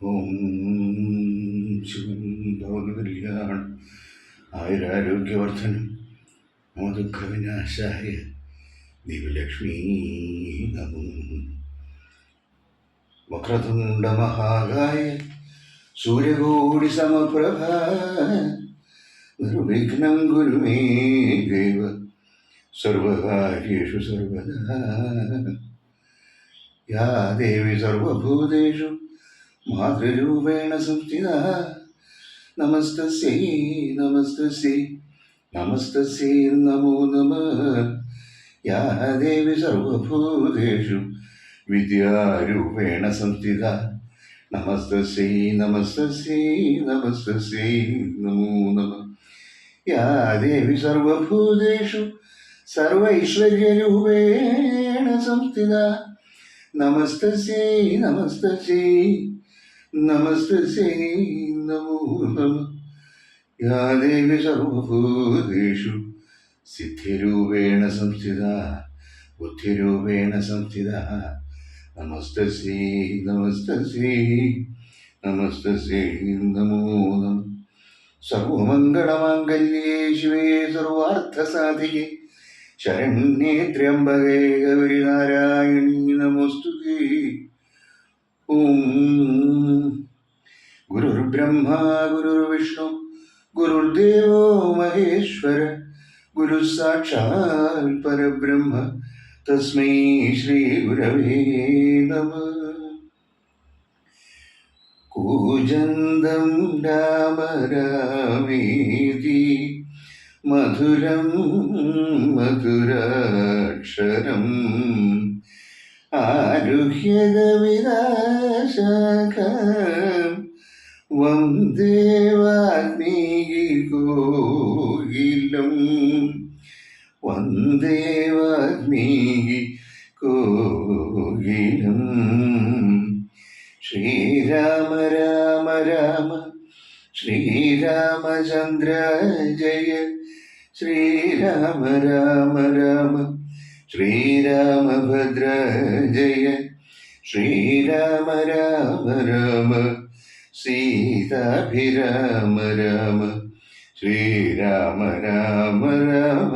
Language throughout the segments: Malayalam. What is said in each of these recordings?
ഓം ശിവം ഭവകല്യാൺ ആയുരാരോഗ്യവർദ്ധനം മമ ദുഃഖവിനാശായ ദിവലക്ഷ്മീ നമോ. വക്രതുണ്ടമഹാകായ സൂര്യകോടി സമപ്രഭ നിർവിഘ്നം കുരു മേ ദേവ സർവകാര്യേഷു സർവദാ. യാ ദേവി സർവഭൂതേഷു മാതൃരൂപേണ സംസ്ഥിതാ നമസ്തസ്യൈ നമസ്തസ്യൈ നമസ്തസ്യൈ നമോ നമഃ. യാ ദേവി സർവഭൂതേഷു വിദ്യാരൂപേണ സംസ്ഥിതാ നമസ്തസ്യൈ നമസ്തസ്യൈ നമസ്തസ്യൈ നമോ നമഃ. യാ ദേവി സർവഭൂതേഷു സർവൈശ്വര്യരൂപേണ സംസ്ഥിതാ നമസ്തസ്യൈ നമസ്തസ്യൈ നമസ്തസ്യൈ നമോ നമഃ. യാ ദേവി സർവഭൂതേഷു സിദ്ധിരൂപേണ സംസ്ഥിതാ ബുദ്ധിരൂപേണ സംസ്ഥിതാ നമസ്തസ്യൈ നമസ്തസ്യൈ നമസ്തസ്യൈ നമോ നമഃ. സർവമംഗളമാംഗല്യേ ശിവേ സർവാർത്ഥസാധികേ ശരണ്യേ ത്രയംബകേ ഗൗരി നാരായണീ നമോസ്തുതേ. ഓം ഗുരുർബ്രഹ്മാ ഗുരുർവിഷ്ണു ഗുരുർദേവോ മഹേശ്വര ഗുരു സാക്ഷാൽ പരബ്രഹ്മ തസ്മൈ ശ്രീ ഗുരവേ നമഃ. കൂജന്തം രാമ രാമേതി മധുരം മധുരാക്ഷരം ആരുഹ്യ കവിതാശാഖാം വന്ദേ വാൽമീകി കോകിലം വന്ദേ വാൽമീകി കോകിലം. ശ്രീരാമ രാമ രാമ ശ്രീരാമചന്ദ്ര ജയ ശ്രീരാമ രാമ രാമ ശ്രീരാമഭദ്ര ജയ ശ്രീരാമ രാമ രാമ സീതാഭിരാമ രാമ ശ്രീരാമ രാമ രാമ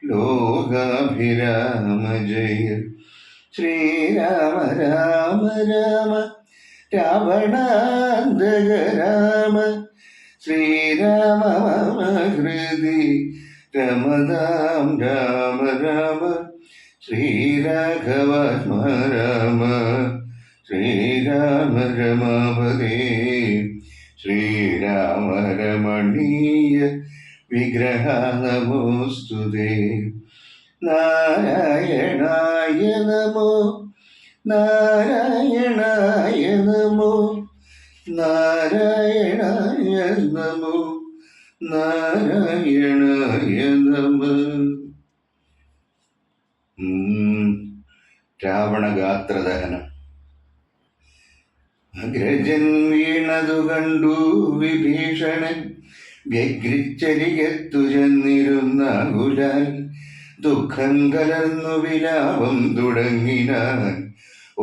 ലോകാഭിരാമ ജയ ശ്രീരാമ രാമ രാമ രാവണാന്തക രാമ ശ്രീരാമ മമ ഹൃദി രമതാം രാമ രാമ ശ്രീരാഘവാത്മ രാമ ശ്രീരാമ രമാപദേ ശ്രീരാമ രമണീയ വിഗ്രഹ നമോസ്തുതേ. നാരായണായ നമോ നാരായണായ നമോ നാരായണായ നമോ നാരായണായ നമഃ. രാവണഗാത്രദഹനം. അഗ്രജൻ വീണതു കണ്ടു വിഭീഷണൻ വ്യഗ്രിച്ചരികത്തു ചെന്നിരുന്നാകുലാൽ ദുഃഖം കലർന്നു വിലാപം തുടങ്ങിനാൻ.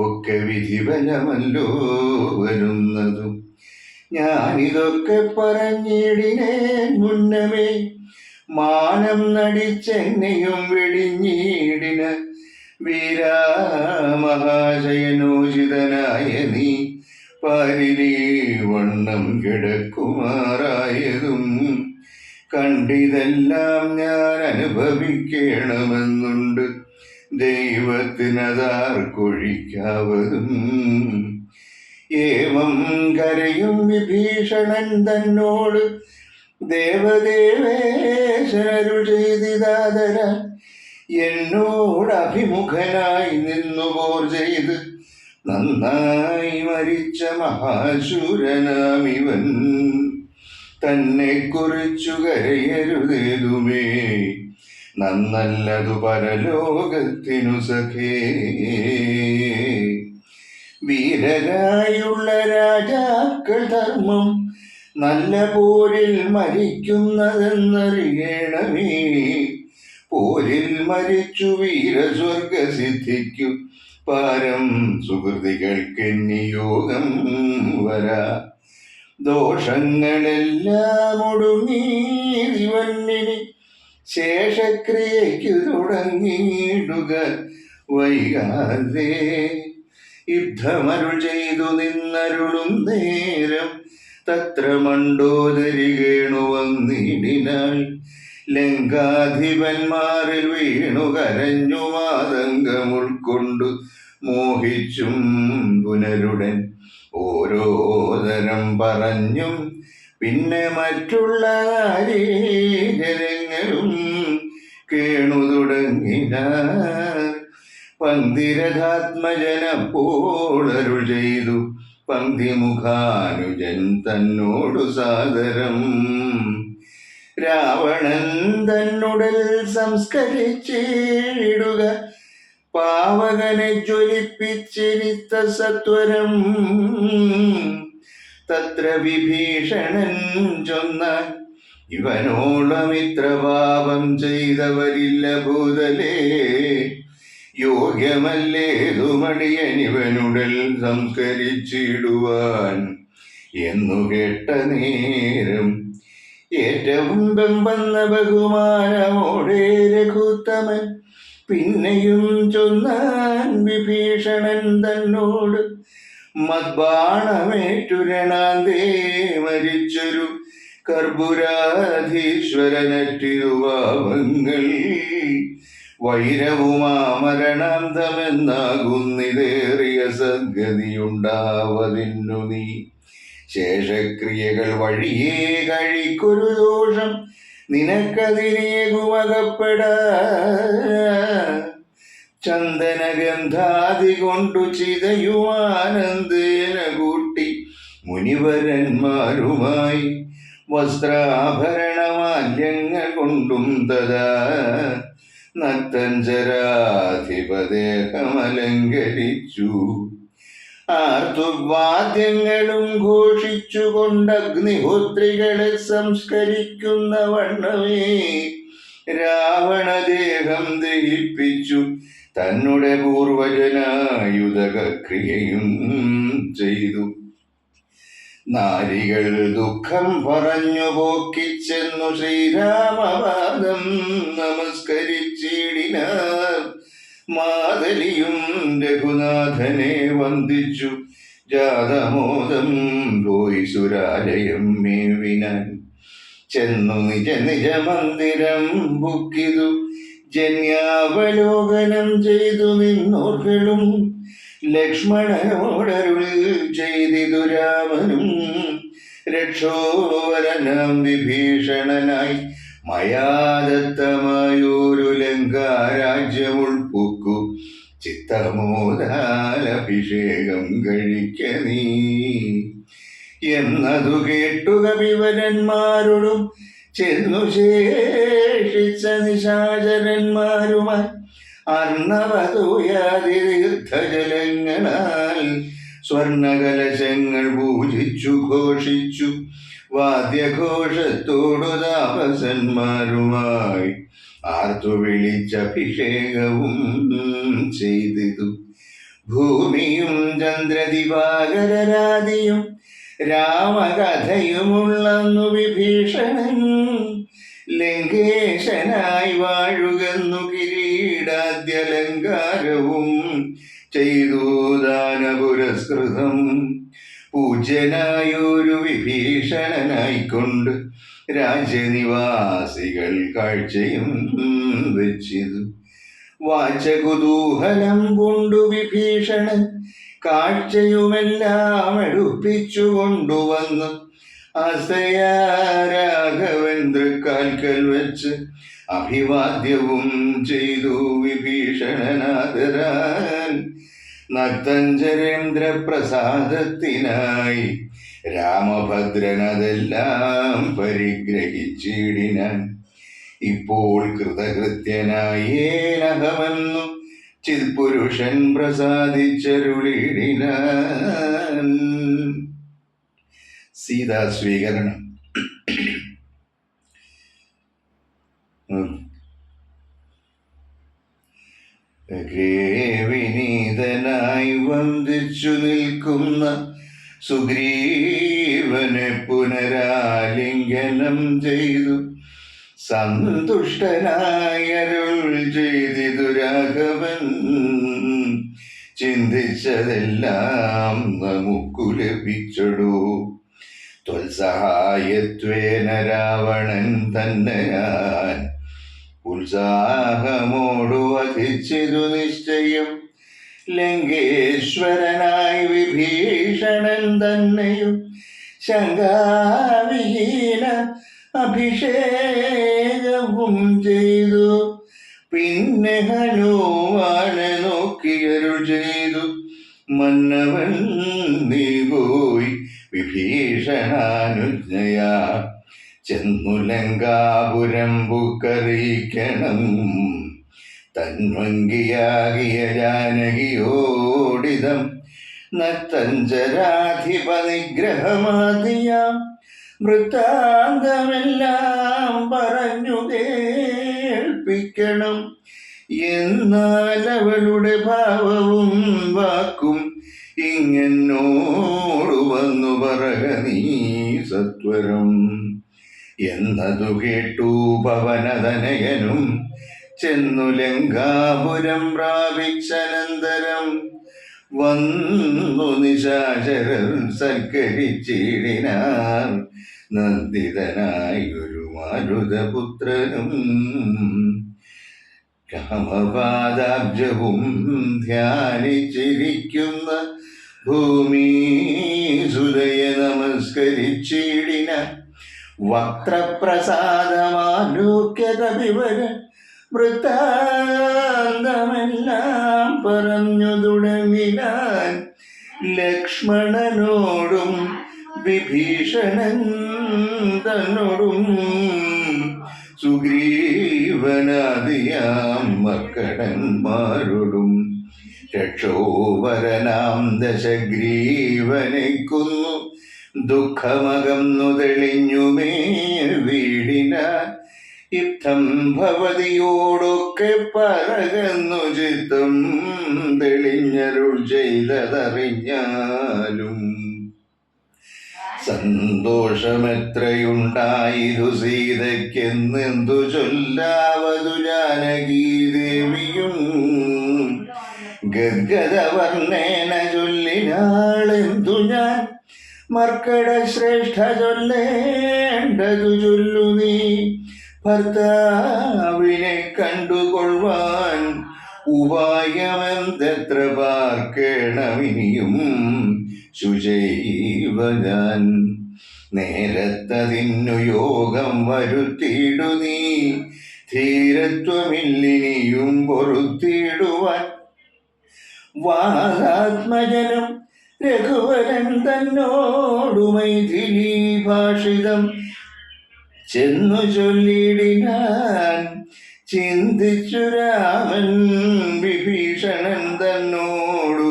ഒക്കെ വിധിബലമല്ലോ വരുന്നതും ഞാനിതൊക്കെ പറഞ്ഞിടിനേൻ മുന്നമേ. മാനം നടിച്ചെന്നെയും വെടിഞ്ഞിടിന വീരാമഹാശയനോചിതനായ നീ പാരിലീ വണ്ണം കിടക്കുമാറായതും കണ്ടിതെല്ലാം ഞാൻ അനുഭവിക്കണമെന്നുണ്ട്. ദൈവത്തിനതാർക്കൊഴിക്കാവതും. ഏവം കരയും വിഭീഷണൻ തന്നോട് ദേവദേവേശ്വരരു ചെയ്തിതാദര എന്നോട് അഭിമുഖനായി നിന്നുപോർ ചെയ്ത് നന്നായി മരിച്ച മഹാശൂരനാമിവൻ. തന്നെ കുറിച്ചു കരയരുതേതുമേ നന്നല്ലതു പരലോകത്തിനു സഖേ. വീരരായുള്ള രാജാക്കൾ ധർമ്മം നല്ല പോരിൽ മരിക്കുന്നതെന്നറിയണമേ. പോരിൽ മരിച്ചു വീരസ്വർഗസിദ്ധിക്കു പാരം സുഹൃതികൾക്കെന്നിയോഗം വരാ. ദോഷങ്ങളെല്ലാം ഒടുങ്ങി ദിവന്നിനി ശേഷക്രിയയ്ക്കു തുടങ്ങിയിടുക വൈകാതെ. യുദ്ധമരുൾ ചെയ്തു നിന്നരുളും നേരം തത്ര മണ്ഡോദരി കേണു വന്നിടിനാൾ. ലങ്കാധിപന്മാരിൽ വീണു കരഞ്ഞു മാതങ്കമുൾക്കൊണ്ടു മോഹിച്ചും പുനരുടൻ ഓരോ തരം പറഞ്ഞും പിന്നെ മറ്റുള്ള നാരീജനങ്ങളും കേണു തുടങ്ങിനാർ. പങ്ക്തിരഥാത്മജനപ്പോളരുൾ ചെയ്തു പങ്ക്തിമുഖാനുജൻ തന്നോടു സാദരം. രാവണൻ തന്നുടൽ സംസ്കരിച്ചിടുക പാവകനെ ജ്വലിപ്പിച്ചിരിത്ത സത്വരം. തത്ര വിഭീഷണൻ ചൊന്നാൻ ഇവനോളം ഇത്ര പാപം ചെയ്തവരില്ല ഭൂതലേ. യോഗ്യമല്ലേതുമടിയനിവനുടൽ സംസ്കരിച്ചിടുവാൻ എന്നു കേട്ട നേരം ഏറ്റവും വന്ന ബഹുമാനമോടെ രഘുത്തമൻ പിന്നെയും ചൊന്നാൻ വിഭീഷണൻ തന്നോട്. മദ്ബാണമേറ്റു രണാന്തേ മരിച്ചൊരു കർപ്പുരാധീശ്വരനറ്റിരുവാവങ്ങൾ വൈരവുമാമരണാന്തമെന്നാകുന്നിതേറിയ സദ്ഗതിയുണ്ടാവതിന്നു നീ. ശേഷക്രിയകൾ വഴിയേ കഴിക്കൊരു ദോഷം നിനക്കതിനേകുമകപ്പെടാ. ചന്ദനഗന്ധാദി കൊണ്ടു ചിതയുമാനന്ദേന കൂട്ടി മുനിവരന്മാരുമായി വസ്ത്രാഭരണമാല്യങ്ങൾ കൊണ്ടും തഥാ നക്തഞ്ചരാധിപദേഹമലങ്കരിച്ചു. ആർത്തുവാദ്യങ്ങളും ഘോഷിച്ചുകൊണ്ടഗ്നിഹോത്രികളെ സംസ്കരിക്കുന്ന വണ്ണമേ രാവണദേഹം ദഹിപ്പിച്ചു തന്നെ പൂർവജനായുധക്രിയയും ചെയ്തു. നാരികൾ ദുഃഖം പറഞ്ഞു പോക്കിച്ചെന്നു ശ്രീരാമപാദം നമസ്കരിച്ചിടിനാർ. മാതലിയും രഘുനാഥനെ വന്ദിച്ചു ജാതമോദം പോയി സുരാലയം മേവിനാൻ. ചെന്നു നിജ നിജ മന്ദിരം ബുക്കിതു ജന്യാവലോകനം ചെയ്തു നിന്നോർകളും ലക്ഷ്മണനോടരുൾ ചെയ്തിതു രാമനും. രക്ഷോവരനാം വിഭീഷണനായി മയാദത്തമായൊരു ലങ്കാരാജ്യമുൾപ്പുക്കു ചിത്തമോദാലഭിഷേകം കഴിക്ക നീ എന്നതു കേട്ടു കപിവരന്മാരോടും ചെന്നു ശേഷിച്ച നിശാചരന്മാരുമായി അർണവതൂയാതിർദ്ധജലങ്ങളാൽ സ്വർണകലശങ്ങൾ പൂജിച്ചു ഘോഷിച്ചു വാദ്യഘോഷത്തോടു താപസന്മാരുമായി ആർത്തു വിളിച്ചഭിഷേകവും ചെയ്തിതു. ഭൂമിയും ചന്ദ്രദിവാകരരാദിയും രാമകഥയുമുള്ളന്നു വിഭീഷണൻ ലങ്കേശനായി വാഴുകന്നു കിരീടാദ്യലങ്കാരവും ചെയ്തു ദാനപുരസ്കൃതം. പൂജ്യനായൊരു വിഭീഷണനായിക്കൊണ്ട് രാജ്യനിവാസികൾ കാഴ്ചയും വെച്ചിതു. വാചകുതൂഹലം കൊണ്ടു വിഭീഷണൻ കാഴ്ചയുമെല്ലാം എടുപ്പിച്ചു കൊണ്ടുവന്നു രാഘവേന്ദ്രക്കാൽക്കൽ വെച്ച് അഭിവാദ്യവും ചെയ്തു വിഭീഷണനാദരാൻ. നക്തഞ്ചരേന്ദ്ര പ്രസാദത്തിനായി രാമഭദ്രനതെല്ലാം പരിഗ്രഹിച്ചിടിനാൻ. ഇപ്പോൾ കൃതകൃത്യനായേനഹമെന്നു ചിൽപുരുഷൻ പ്രസാദിച്ചരുളിടിനാൻ. സീതാസ്വീകരണം. അഗ്രേ വിനീത വിനീതനായി വന്ദിച്ചു നിൽക്കുന്ന സുഗ്രീവനെ പുനരാലിംഗനം ചെയ്തു സന്തുഷ്ടനായരുൾ ചെയ്തിതു രാഘവൻ. ചിന്തിച്ചതെല്ലാം നമുക്കു ലഭിച്ചടൂ. ത്വത്സഹായത്വേന രാവണൻ തന്നെ ഞാൻ ഉത്സാഹമോടു വധിച്ചിതു നിശ്ചയം. ലങ്കേശ്വരനായി വിഭീഷണൻ തന്നെയും ശങ്കാവിഹീന അഭിഷേകവും ചെയ്തു. പിന്നെ ഹനുമാനെ നോക്കിയരുൾ ചെയ്തു, മന്നവൻ നീ പോയി വിഭീഷണാനുജ്ഞയാ ചെന്നു ലങ്കാപുരം ബുക്കറിയിക്കണം. തന്വങ്കിയാകിയ ജാനകിയോടിതം നത്തഞ്ചരാധിപ നിഗ്രഹമാദിയാം വൃത്താന്തമെല്ലാം പറഞ്ഞു കേൾപ്പിക്കണം. എന്നാൽ അവളുടെ ഭാവവും വാക്കും ഇങ്ങനോടു വന്നു പറക നീ സത്വരം. എന്നതു കേട്ടു പവനതനയനും ചെന്നു ലങ്കാപുരം പ്രാപിച്ചനന്തരം വന്നു നിശാചരർ സൽക്കരിച്ചിടിനാർ. നന്ദിതനായൊരു മാരുതപുത്രനും കാമപാദാബ്ജവും ധ്യാനിച്ചിരിക്കുന്ന ഭൂമിസുതയെ നമസ്കരിച്ചിടിന. വക്രപ്രസാദമാലോക്യത വിവരം വൃത്താന്തമെല്ലാം പറഞ്ഞു തുടങ്ങിനാൻ. ലക്ഷ്മണനോടും വിഭീഷണൻ തന്നോടും സുഗ്രീവനാദിയാം മക്കടന്മാരോടും രക്ഷോവരനാം ദശഗ്രീവനെ കൊന്നു ദുഃഖമകന്നു തെളിഞ്ഞുമേ വീടിനാൻ. യുദ്ധം ഭവതിയോടൊക്കെ പറകന്നു ചിത്തം തെളിഞ്ഞരുൾ ചെയ്തതറിഞ്ഞാലും സന്തോഷമെത്രയുണ്ടായിരു സീതയ്ക്കെന്നെന്തു ചൊല്ലാവതു ജാനകീ ദേവിയും. ഗദ്ഗദവർണ്ണേന ചൊല്ലിനാളെന്തു ഞാൻ മർക്കട ശ്രേഷ്ഠ ചൊല്ലേണ്ടതു ചൊല്ലു നീ. ഭർത്താവിനെ കണ്ടുകൊള്ളുവാൻ ഉപായമെന്തെത്ര പാർക്കേണമിനിയും ശുചൈവ ഞാൻ. നേരത്തതിന്നു യോഗം വരുത്തിയിടു നീ, ധീരത്വമില്ലിനിയും പൊറുത്തിടുവാൻ. വാദാത്മജനും രഘുവരൻ തന്നോടു മൈഥിലീ ഭാഷിതം ചെന്നു ചൊല്ലിടിനാൻ. ചിന്തിച്ചു രാമൻ വിഭീഷണൻ തന്നോടു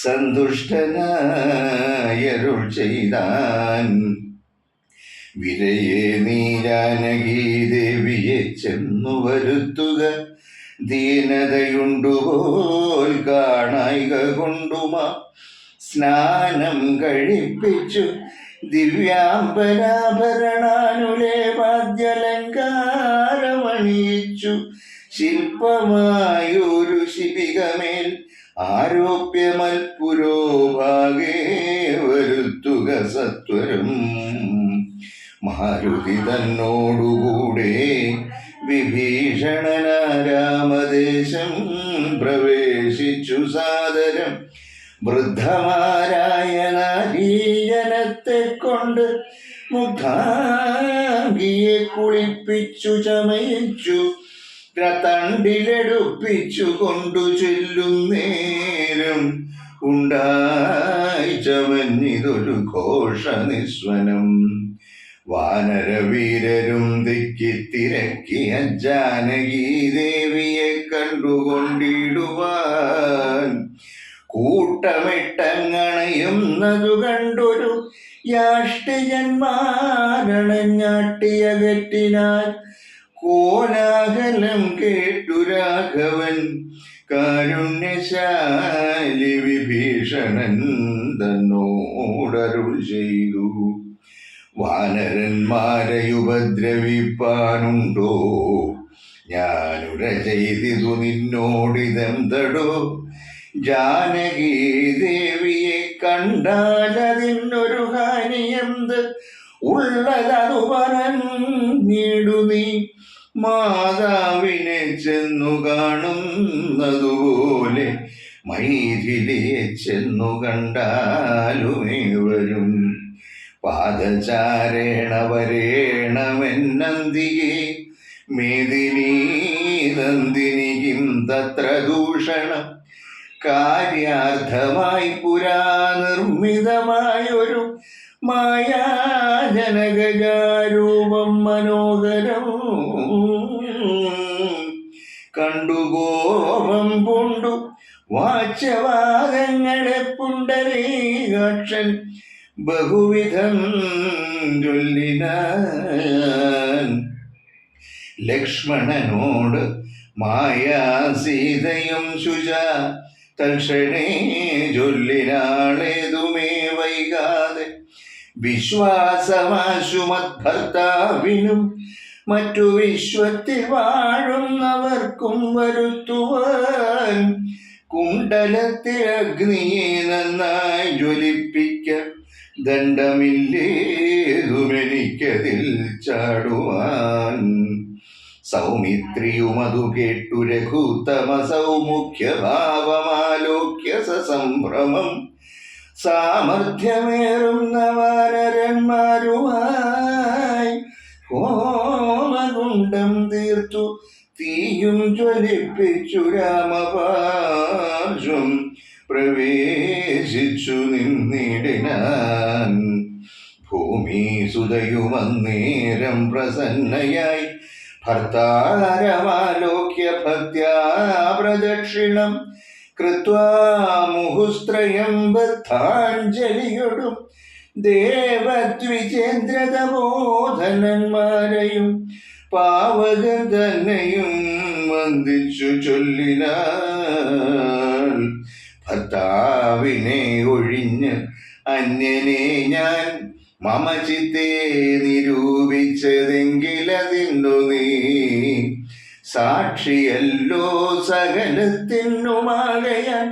സന്തുഷ്ടനായരുൾ ചെയ്താൻ. വിരയെ നീ ജാനകീ ദേവിയെ ചെന്നു വരുത്തുക, ദീനതയുണ്ടുപോൽ കാണായിക കൊണ്ടുമാ. സ്നാനം കഴിപ്പിച്ചു ദിവ്യാംബരാഭരണാനുലേപാദ്യലങ്കാരമണിയിച്ചു. ശില്പമായൊരു ശിബികമേൽ ആരോപ്യമൽപുരോഭാഗേ വരുത്തുക സത്വരം. മാരുതി തന്നോടുകൂടെ വിഭീഷണനാരാമദേശം പ്രവേശിച്ചു സാദരം. വൃദ്ധമാരായ നാരീജനത്തെ കൊണ്ട് മുഗ്ധാംഗിയെ കുളിപ്പിച്ചു ചമയിച്ചു. തണ്ടിലെടുപ്പിച്ചു കൊണ്ടു ചെല്ലും നേരം ഉണ്ടായി ചമഞ്ഞിതൊരു ഘോഷനിസ്വനം. വാനരവീരരും തിക്കിത്തിരക്കിയ ജാനകീ ദേവിയെ കണ്ടുകൊണ്ടിടുവാൻ കൂട്ടമിട്ടങ്ങണയുന്നതു കണ്ടൊരു യാഷ്ടിജന്മാരണഞ്ഞാട്ടിയകറ്റിനാൽ. കോലാഹലം കേട്ടു രാഘവൻ കാരുണ്യശാലി വിഭീഷണൻ തന്നോടരുൾ ചെയ്തു. വാനരന്മാരെ ഉപദ്രവിപ്പാനുണ്ടോ, ഞാനുര ചെയ്തിതു നിന്നോടിതെന്തടോ. ജാനകി ദേവിയെ കണ്ടാലതിനൊരു ഹാനിയെന്ത് ഉള്ളതതു പറഞ്ഞിടു നീ. മാതാവിനെ ചെന്നു കാണുന്നതുപോലെ മൈഥിലിയെ ചെന്നു കണ്ടാലുമേവരും. പാദചാരേണ വരേണമെന്നന്തികെ മേദിനീ നന്ദിനിയും തത്ര ദൂഷണം. കാര്യാർത്ഥമായി പുരാ നിർമ്മിതമായൊരു മായാജനകജാരൂപം മനോഹരം കണ്ടുകോപം പൂണ്ടു വാച്യവാദങ്ങളെ പുണ്ടരീകാക്ഷൻ ബഹുവിധം ചൊല്ലിനാൻ. ലക്ഷ്മണനോട് മായാസീതയും ശുച തൽക്ഷണേ ചൊല്ലിനാളേതുമേ വൈകാതെ. വിശ്വാസമാശു മദ്ഭർത്താവിനും മറ്റു വിശ്വത്തിൽ വാഴുന്നവർക്കും വരുത്തുവാൻ. കുണ്ടലത്തിൽ അഗ്നിയെ നന്നായി ജ്വലിപ്പിക്ക, ദണ്ഡമില്ലേതുമെനിക്കതിൽ ചാടുവാൻ. സൗമിത്രിയുമതു കേട്ടു രഘുത്തമ സൗമുഖ്യഭാവമാലോക്യ സസംഭ്രമം. സാമർഥ്യമേറുന്ന വാനരന്മാരുമായി ഹോമകുണ്ഡം തീർത്തു തീയും ജ്വലിപ്പിച്ചു രാമപാർശ്വം പ്രവേശിച്ചു നിന്നിടിനാൻ. ഭൂമി സുതയുമന്നേരം പ്രസന്നയായി ഭർത്താരമാലോക്യ ഭക്ത്യാ പ്രദക്ഷിണം കൃത്വാ മുഹുസ്ത്രയം ബദ്ധാഞ്ജലിയൊടും ദേവദ്വിജേന്ദ്രതബോധനന്മാരെയും പാവകൻ തന്നെയും വന്ദിച്ചു ചൊല്ലിനാൾ. ഭർത്താവിനെ ഒഴിഞ്ഞ് അന്യനെ ഞാൻ മമ ചിത്തേ നിരൂപിച്ചതെങ്കിലതിന്നു നീ സാക്ഷിയല്ലോ സകലത്തിനുമാകയാൻ.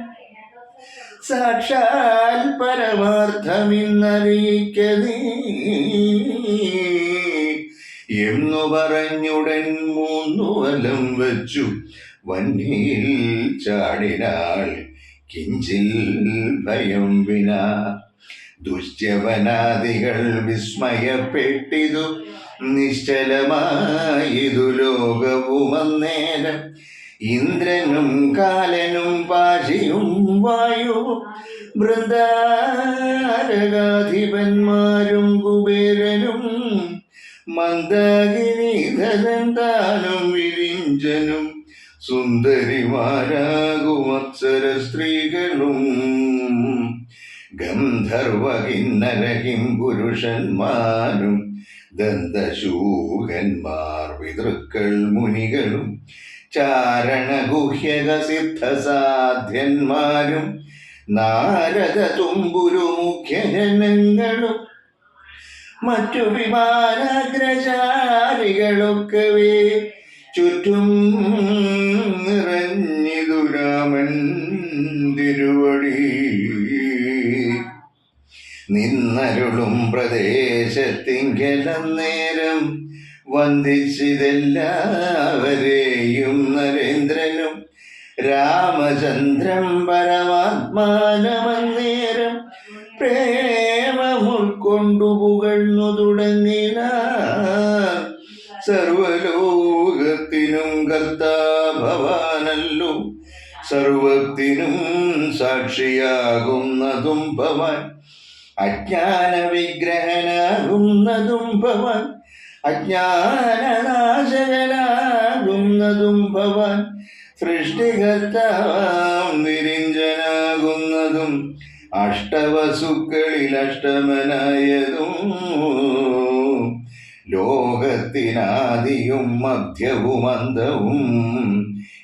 സാക്ഷാൽ പരമാർത്ഥമിന്നറിയിക്ക നീ എന്നു പറഞ്ഞുടൻ 3 വലം വച്ചു വന്നിയിൽ ചാടിനാൾ കിഞ്ചിൽ ഭയം വിനാ. ദുശ്യവനാദികൾ വിസ്മയപ്പെട്ടിതു നിശ്ചലമായിതു ലോകവും അന്നേരം. ഇന്ദ്രനും കാലനും പാശിയും വായുവും വൃന്ദാരകാധിപന്മാരും കുബേരനും മന്ദാകിനീധരൻ താനും വിരിഞ്ചനും സുന്ദരിമാരാകും അപ്സര സ്ത്രീകളും ഗന്ധർവ കിന്നരകിം പുരുഷന്മാരും ദന്തശൂകന്മാർ പിതൃക്കൾ മുനികളും ചാരണഗുഹ്യക സിദ്ധസാധ്യന്മാരും നാരദ തുമ്പുരു മുഖ്യജനങ്ങളും മറ്റു വിമാനാഗ്രചാരികളൊക്കവേ ചുറ്റും നിറഞ്ഞിതു രാമൻ തിരുവടി. നിന്നരുളും പ്രദേശത്തിങ്കലന്നേരം വന്ദിച്ചിതെല്ലാവരെയും നരേന്ദ്രനും രാമചന്ദ്രൻ പരമാത്മാനമന്നേരം പ്രേമമുൾക്കൊണ്ടു പുകഴ്ന്നു തുടങ്ങിന. സർവലോകത്തിനും കർത്താ ഭവാനല്ലോ, സർവത്തിനും സാക്ഷിയാകുന്നതും ഭവാൻ. അജ്ഞാന വിഗ്രഹനാകുന്നതും ഭവാൻ, അജ്ഞാനനാശകനാകുന്നതും ഭവാൻ. സൃഷ്ടികർത്താവാം നിരിഞ്ജനാകുന്നതും അഷ്ടവസുക്കളിൽ അഷ്ടമനായതും ലോകത്തിനാദിയും മധ്യവും അന്തവും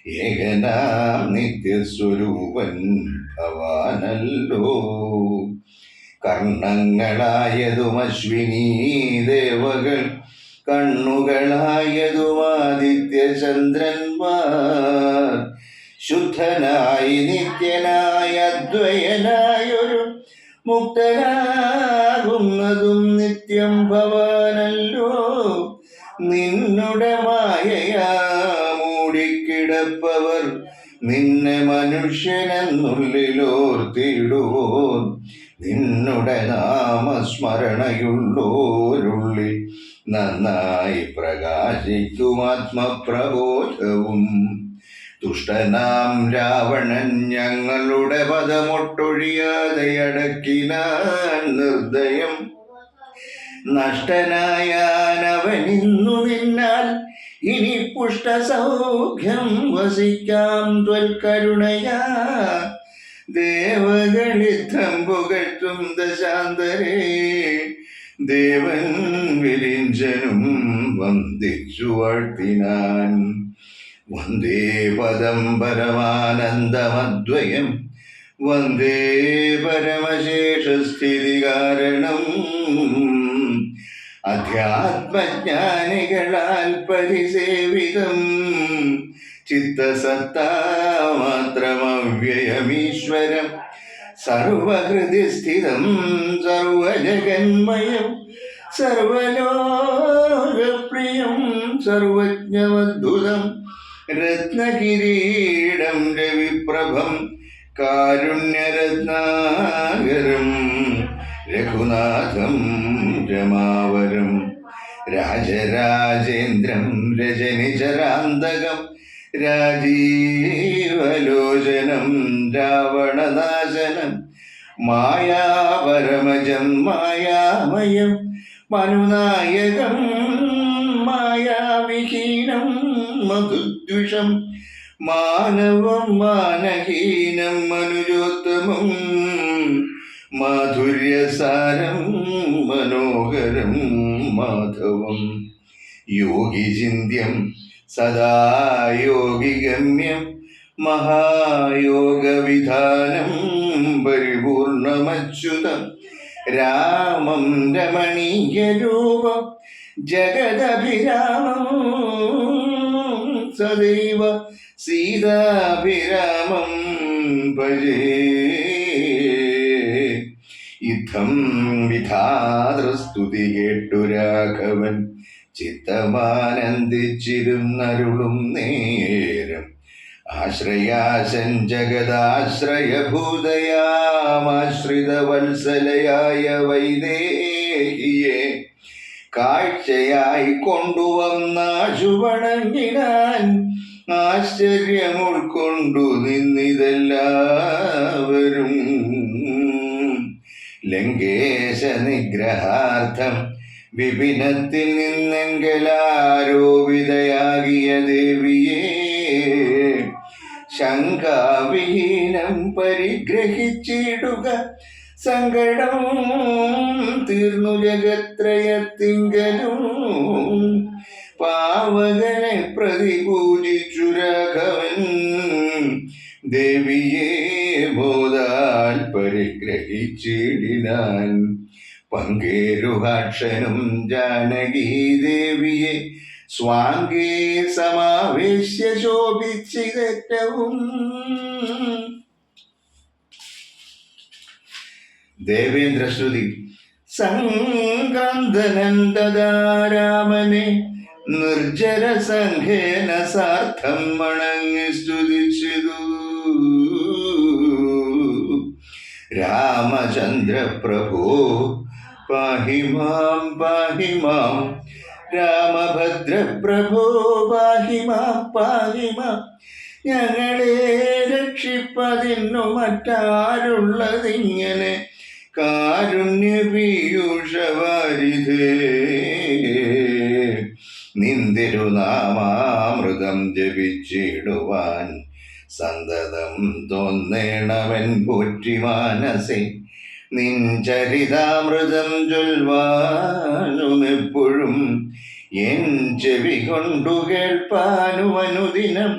ഏകനാം നിത്യസ്വരൂപൻ ഭവാനല്ലോ. കർണങ്ങളായതും അശ്വിനീ ദേവകൾ, കണ്ണുകളായതും ആദിത്യചന്ദ്രന്മാർ, ശുദ്ധനായി നിത്യനായ അദ്വയനായൊരു മുക്തനാകുന്നതും നിത്യം ഭവാനല്ലോ. നിന്നുടെ മായയാ മൂടിക്കിടപ്പവർ നിന്നെ മനുഷ്യനെന്നുള്ളിലോർത്തിടുവോർ, നിന്നുടെ നാമസ്മരണയുള്ളോരുള്ളിൽ നന്നായി പ്രകാശിക്കും ആത്മപ്രബോധവും. ദുഷ്ടനാം രാവണൻ ഞങ്ങളുടെ പദമൊട്ടൊഴിയാതെ അടക്കിനാൻ നിർദ്ദയം. നഷ്ടനായാനവനിന്നു നിന്നാൽ ഇനി പുഷ്ടസൗഖ്യം വസിക്കാം ത്വൽക്കരുണയാ. ദേവകളിത്തം പുകഴ്ത്തും ദശാന്തരേ, ദേവൻ വിരിഞ്ചനും വന്ദിച്ചു വാഴ്ത്തിനാൻ. വന്ദേ പദം പരമാനന്ദമദ്വയം, വന്ദേ പരമശേഷസ്ഥിതി കാരണം. അധ്യാത്മജ്ഞാനികളാൽ പരിസേവിതം, ചിത്തസത്താമാത്രമവ്യയമീശ്വരം, സർവഹൃദിസ്ഥിതം സർവജഗന്മയം, സർവലോകപ്രിയം സർവജ്ഞമദ്ഭുതം, രത്നകിരീടം രവിപ്രഭം കാരുണ്യരത്നാകരം, രഘുനാഥം രമാവരം, രാജരാജേന്ദ്രം രജനിചരാന്തകം, രാജീവലോചനം രാവണനാശനം, മായാപരമജം മായാമയം, മനുനായകം മായാവിഹീനം മധുദ്വിഷം, മാനവം മാനഹീനം മനുജോത്തമം, മാധുര്യസാരം മനോഹരം മാധവം, യോഗിചിന്യം സദാ യോഗിഗമ്യം, മഹായോഗവിധാനം പരിപൂർണമച്യുതം, രാമം രമണീയരൂപം ജഗദഭിരാമം, സദൈവ സീതാഭിരാമം ഭജേ. യുദ്ധം വിധാതൃസ്തുതി കേട്ടു രാഘവൻ, ചിത്തമാനന്ദിച്ചിരുന്നരുളും നേരം, ആശ്രയാശൻ ജഗദാശ്രയഭൂതയാമാശ്രിതവത്സലയായ വൈദേഹിയെ കാഴ്ചയായി കൊണ്ടുവന്നാശുവണങ്ങിനാൻ, ആശ്ചര്യം ഉൾക്കൊണ്ടു നിന്നിതെല്ലാവരും. ലങ്കേശ നിഗ്രഹാർത്ഥം വിപിനത്തിൽ നിന്നെങ്കലാരോപിതയാകിയ ദേവിയെ, ശങ്കാവിഹീനം പരിഗ്രഹിച്ചിടുക, സങ്കടം തീർന്നു ജഗത്രയത്തിങ്കലും. പാവകനെ പ്രതിപൂജിച്ചു രാഘവൻ, ദേവിയെ ബോധാൽ പരിഗ്രഹിച്ചിടിനാൻ. പങ്കേരുഹാക്ഷനും ജാനകീ ദേവിയെ സ്വാംഗേ സമാവേശ്യ ശോഭിച്ചിതേറ്റവും. ദേവേന്ദ്രശ്രുതി. സംക്രാന്തനന്ദതാരാമനെ നിർജ്ജര സംഘേന സാർത്ഥം വണങ്ങി സ്തുതിച്ചിതു. രാമചന്ദ്ര പ്രഭോ പാഹി മാം പാഹി മാം, രാമഭദ്ര പ്രഭോ പാഹി മാം പാഹി മാം, ഞങ്ങളെ രക്ഷിപ്പതിന്നു മറ്റാരുള്ളതിങ്ങനെ, കാരുണ്യ പീയൂഷവാരിധേ. നിന്തിരുനാമാമൃതം ജപിച്ചിടുവാൻ സന്തതം തോന്നേണവൻ പോറ്റി മാനസേ, നിൻ ചരിതാമൃതം ചൊൽവാനും എപ്പോഴും എൻ ചെവി കൊണ്ടു കേൾപ്പാനും അനുദിനം,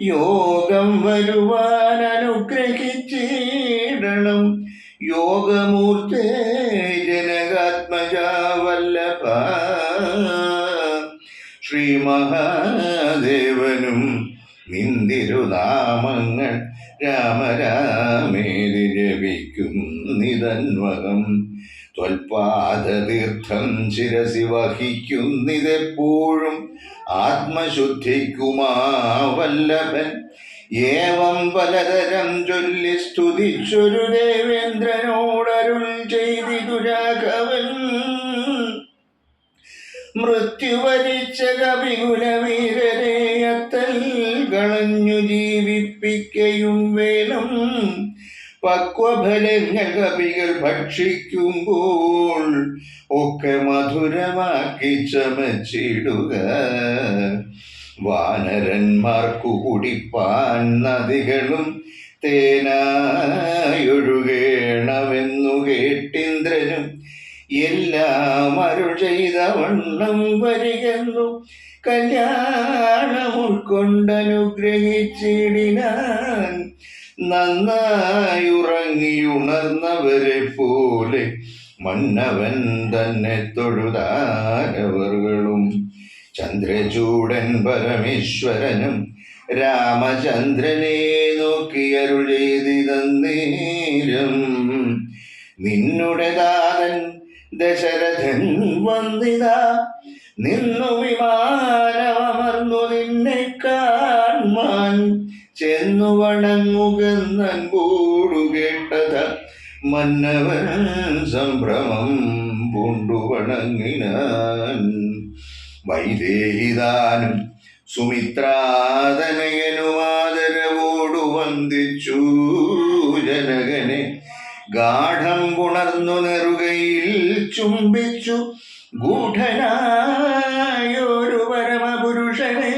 യോഗം വരുവാൻ അനുഗ്രഹിച്ചിടണം. യോഗമൂർത്തേ ജനകാത്മജ വല്ലഭ ശ്രീ മഹാദേവനും നിന്തിരുനാമങ്ങൾ രാമരാമേതി ജപിക്കും നിതന്വകം. ത്വൽപാദതീർത്ഥം ശിരസി വഹിക്കുന്നിതെപ്പോഴും ആത്മശുദ്ധിക്കുമാ വല്ലഭൻ. ഏവം പലതരം ചൊല്ലി സ്തുതിച്ചൊരു ദേവേന്ദ്രനോടരുൾ ചെയ്തിതു രാഘവൻ. മൃത്യുവരിച്ച കപികുലവീരരെ അത്തൽ കളഞ്ഞു ജീവിപ്പിക്കയും വേണം. പക്വഫലങ്ങൾ കപികൾ ഭക്ഷിക്കുമ്പോൾ ഒക്കെ മധുരമാക്കി ചമച്ചിടുക. വാനരന്മാർക്കു കുടിപ്പാൻ നദികളും തേനായൊഴുകേണമെന്നു കേട്ടിന്ദ്രനും എല്ലാം അരുൾ ചെയ്ത വണ്ണം വരികെന്നു കല്യാണം ഉൾക്കൊണ്ടനുഗ്രഹിച്ചിടിനാൻ. നന്നായുറങ്ങിയുണർന്നവരെ പോലെ മന്നവൻ തന്നെ തൊഴുതാരവர்களுം. ചന്ദ്രചൂടൻ പരമേശ്വരനും രാമചന്ദ്രനെ നോക്കിയരുൾ ചെയ്തിതന്നേരം. നിന്നുടെ ദാതൻ ദശരഥൻ വന്നിതാ, നിന്നു വിമാനമർന്നു നിന്നെ കാൺമാൻ. ചെന്നു വണങ്ങുകന്നൻപോടു കേട്ടത മന്നവൻ സംഭ്രമം പൂണ്ടു വണങ്ങിനാൻ. വൈദേഹിതാനും സുമിത്രാതനയനും ആദരവോടു വന്ദിച്ചു ജനകനെ. ഗാഠം പുണർന്നു നെറുകയിൽ ചുംബിച്ചു ഗൂഢനായൊരു പരമപുരുഷനെ.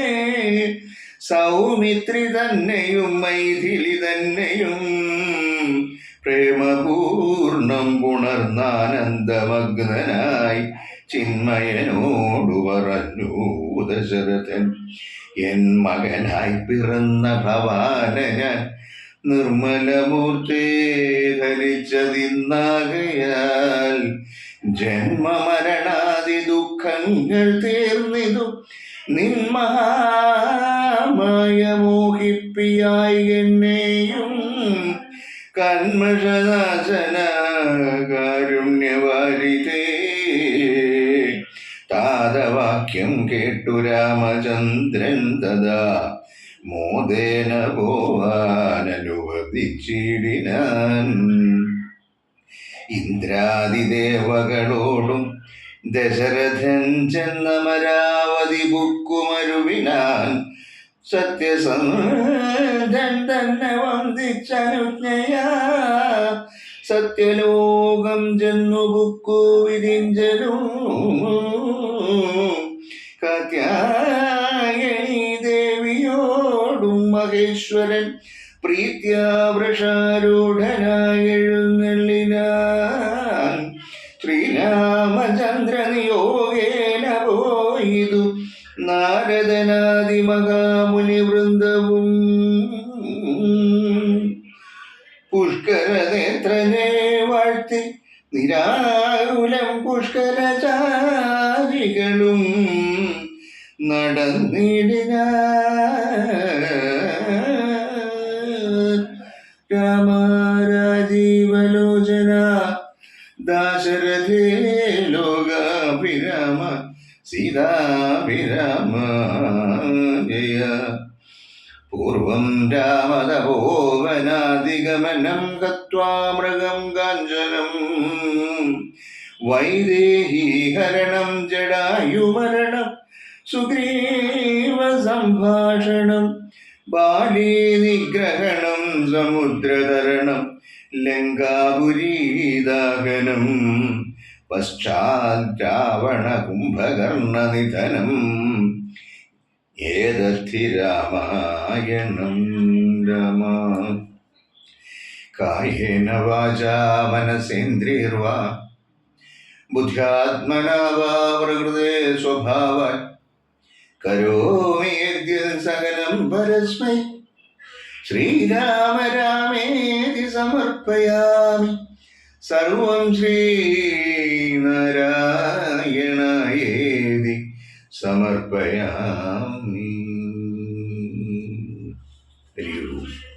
സൗമിത്രി തന്നെയും മൈഥിലി തന്നെയും പ്രേമപൂർണം പുണർന്നാനന്ദമഗ്നനായി ചിന്മയനോടു പറഞ്ഞു ദശരഥൻ. എൻ മകനായി പിറന്ന ഭവാന ഞാൻ നിർമ്മലമൂർത്തേ ധരിച്ചതിന്നാകയാൽ ജന്മമരണാദി ദുഃഖങ്ങൾ തീർന്നിതു. നിന്മഹാമായ മോഹിപ്പിയായി എന്നെയും കന്മഷനാശന കാരുണ്യവാരിതേ. താതവാക്യം കേട്ടു രാമചന്ദ്രൻ തഥാ മോദേന പോവാനനുവദിച്ചിടിനാൻ. ഇന്ദ്രാദിദേവകളോടും ദശരഥൻ ചെന്നമരാവതി ബുക്കുമരുവിനാൻ. സത്യസന്ധൻ തന്നെ വന്ദിച്ചനുജ്ഞയാ സത്യലോകം ചെന്നു ബുക്കു വിരിഞ്ചലും. കാത്യായനി ദേവിയോടും മഹേശ്വരൻ പ്രീത്യാവൃഷാരൂഢനായി എഴുന്നള്ളിനാൻ. ശ്രീരാമചന്ദ്ര നിയോഗേന പോയിതു നാരദനാദിമഹാമുനി വൃന്ദവും. പുഷ്കരനേത്രനെ വാഴ്ത്തി നിരാകുലം പുഷ്കരചാരികളും നടന്നിടിനാൻ. രാമ രാജീവലോചന ദാശരഥേ ലോകാഭിരാമ സീതാഭിരാമ ജയ. പൂർവം രാമതപോവനാദിഗമനം ഗത്വാ മൃഗം കാഞ്ചനം. വൈദേഹീഹരണം ജടായുമരണം സുഗ്രീവ സംഭാഷണം. ബാലീ നിഗ്രഹണം സമുദ്രതരണം ലങ്കാപുരീദാഹനം. പശ്ചാദ്രാവണ കുംഭകർണനിധനം. ഏതദ്ധി രാമായണം രാമ. കായേന വാചാ മനസേന്ദ്രിയർവാ ബുദ്ധ്യാത്മനാ വാ പ്രകൃതേ സ്വഭാവാൻ കരോമി യദ്യത് സകലം പരസ്മൈ ശ്രീരാമ രാമേതി സമർപ്പയാമി സർവം ശ്രീനാരായണായേതി സമർപ്പയാമി. ഹരി ഓം.